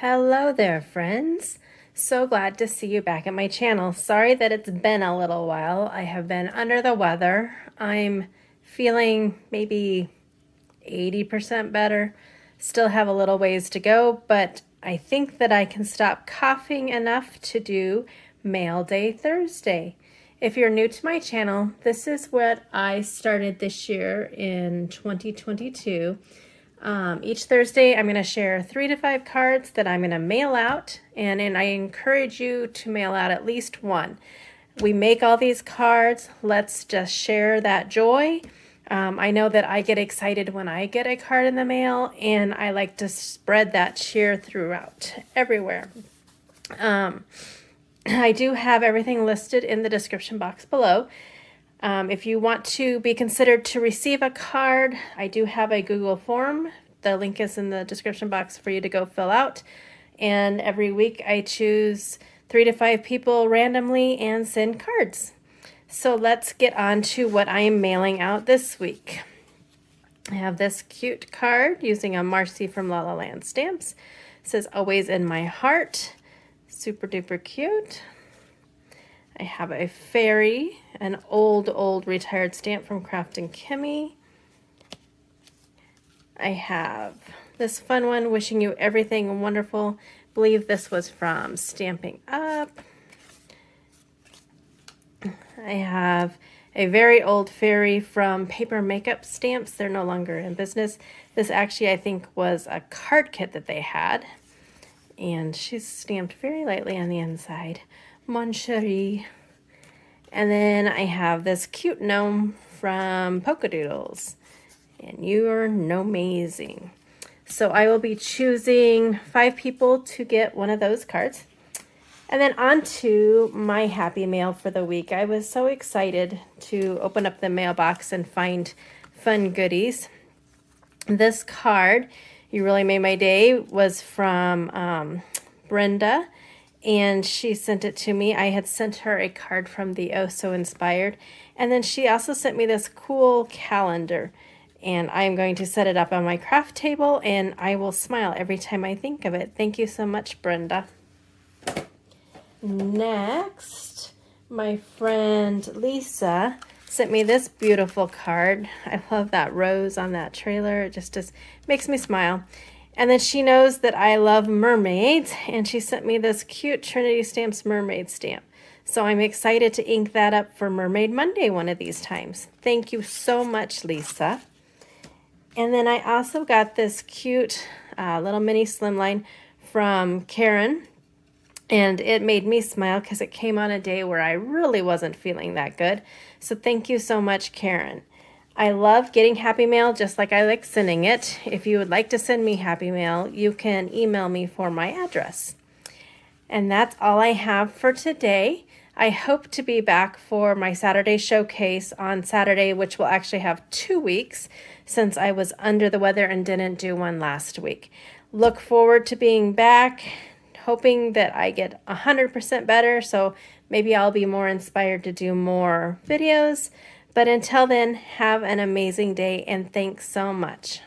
Hello there, friends. So glad to see you back at my channel. Sorry that it's been a little while. I have been under the weather. I'm feeling maybe 80% better. Still have a little ways to go, but I think that I can stop coughing enough to do Mail Day Thursday. If you're new to my channel, this is what I started this year in 2022. Each Thursday, I'm going to share 3 to 5 cards that I'm going to mail out, and I encourage you to mail out at least one. We make all these cards. Let's just share that joy. I know that I get excited when I get a card in the mail, and I like to spread that cheer throughout everywhere. I do have everything listed in the description box below. If you want to be considered to receive a card, I do have a Google form. The link is in the description box for you to go fill out. And every week I choose 3 to 5 people randomly and send cards. So let's get on to what I am mailing out this week. I have this cute card using a Marcy from La La Land stamps. It says, "Always in my heart." Super duper cute. I have a fairy, an old retired stamp from Craft and Kimmy. I have this fun one, "Wishing you everything wonderful." I believe this was from Stamping Up. I have a very old fairy from Paper Makeup Stamps. They're no longer in business. This actually, I think, was a card kit that they had. And she's stamped very lightly on the inside. Mon Cherie. And then I have this cute gnome from Polka Doodles. And you're gnome-mazing. So I will be choosing 5 people to get one of those cards. And then on to my happy mail for the week. I was so excited to open up the mailbox and find fun goodies. This card, "You Really Made My Day," was from Brenda, and she sent it to me. I had sent her a card from the Oh So Inspired, and then she also sent me this cool calendar, and I'm going to set it up on my craft table, and I will smile every time I think of it. Thank you so much, Brenda. Next, my friend Lisa sent me this beautiful card. I love that rose on that trailer. It just makes me smile. And then she knows that I love mermaids, and she sent me this cute Trinity Stamps mermaid stamp. So I'm excited to ink that up for Mermaid Monday one of these times. Thank you so much, Lisa. And then I also got this cute little mini slimline from Karen. And it made me smile because it came on a day where I really wasn't feeling that good. So thank you so much, Karen. I love getting happy mail just like I like sending it. If you would like to send me happy mail, you can email me for my address. And that's all I have for today. I hope to be back for my Saturday showcase on Saturday, which will actually have 2 weeks since I was under the weather and didn't do one last week. Look forward to being back, hoping that I get 100% better, so maybe I'll be more inspired to do more videos. But until then, have an amazing day, and thanks so much.